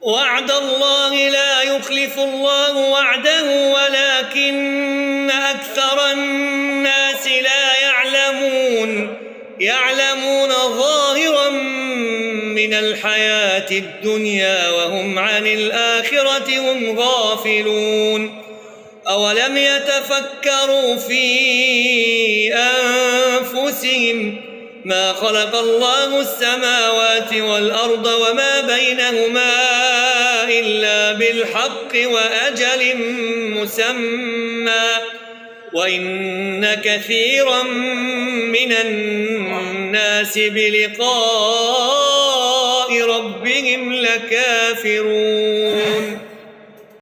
وعد الله لا يخلف الله وعده ولكن أكثر الناس لا يعلمون ظاهرا من الحياة الدنيا وهم عن الآخرة هم غافلون. أولم يتفكروا في أنفسهم ما خلق الله السماوات والأرض وما بينهما إلا بالحق وأجل مسمى وإن كثيرا من الناس بلقاء ربهم لكافرون.